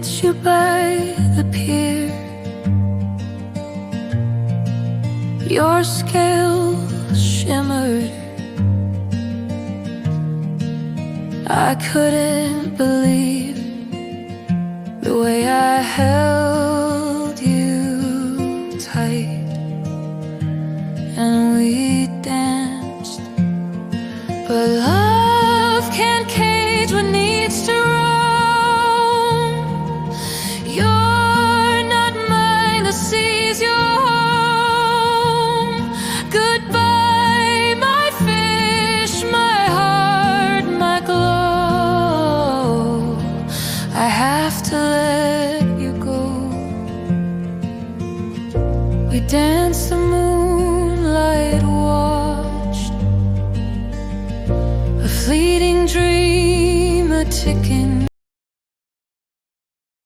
met you by the pier. Your scales shimmered. I couldn't believe the way I held you tight, and we danced. But love can't cage what needs to roam. You're not mine to seize your home. Goodbye, my fish, my heart, my glow. I have to let you go. We danced the moonlight watched, a fleeting dream, a ticking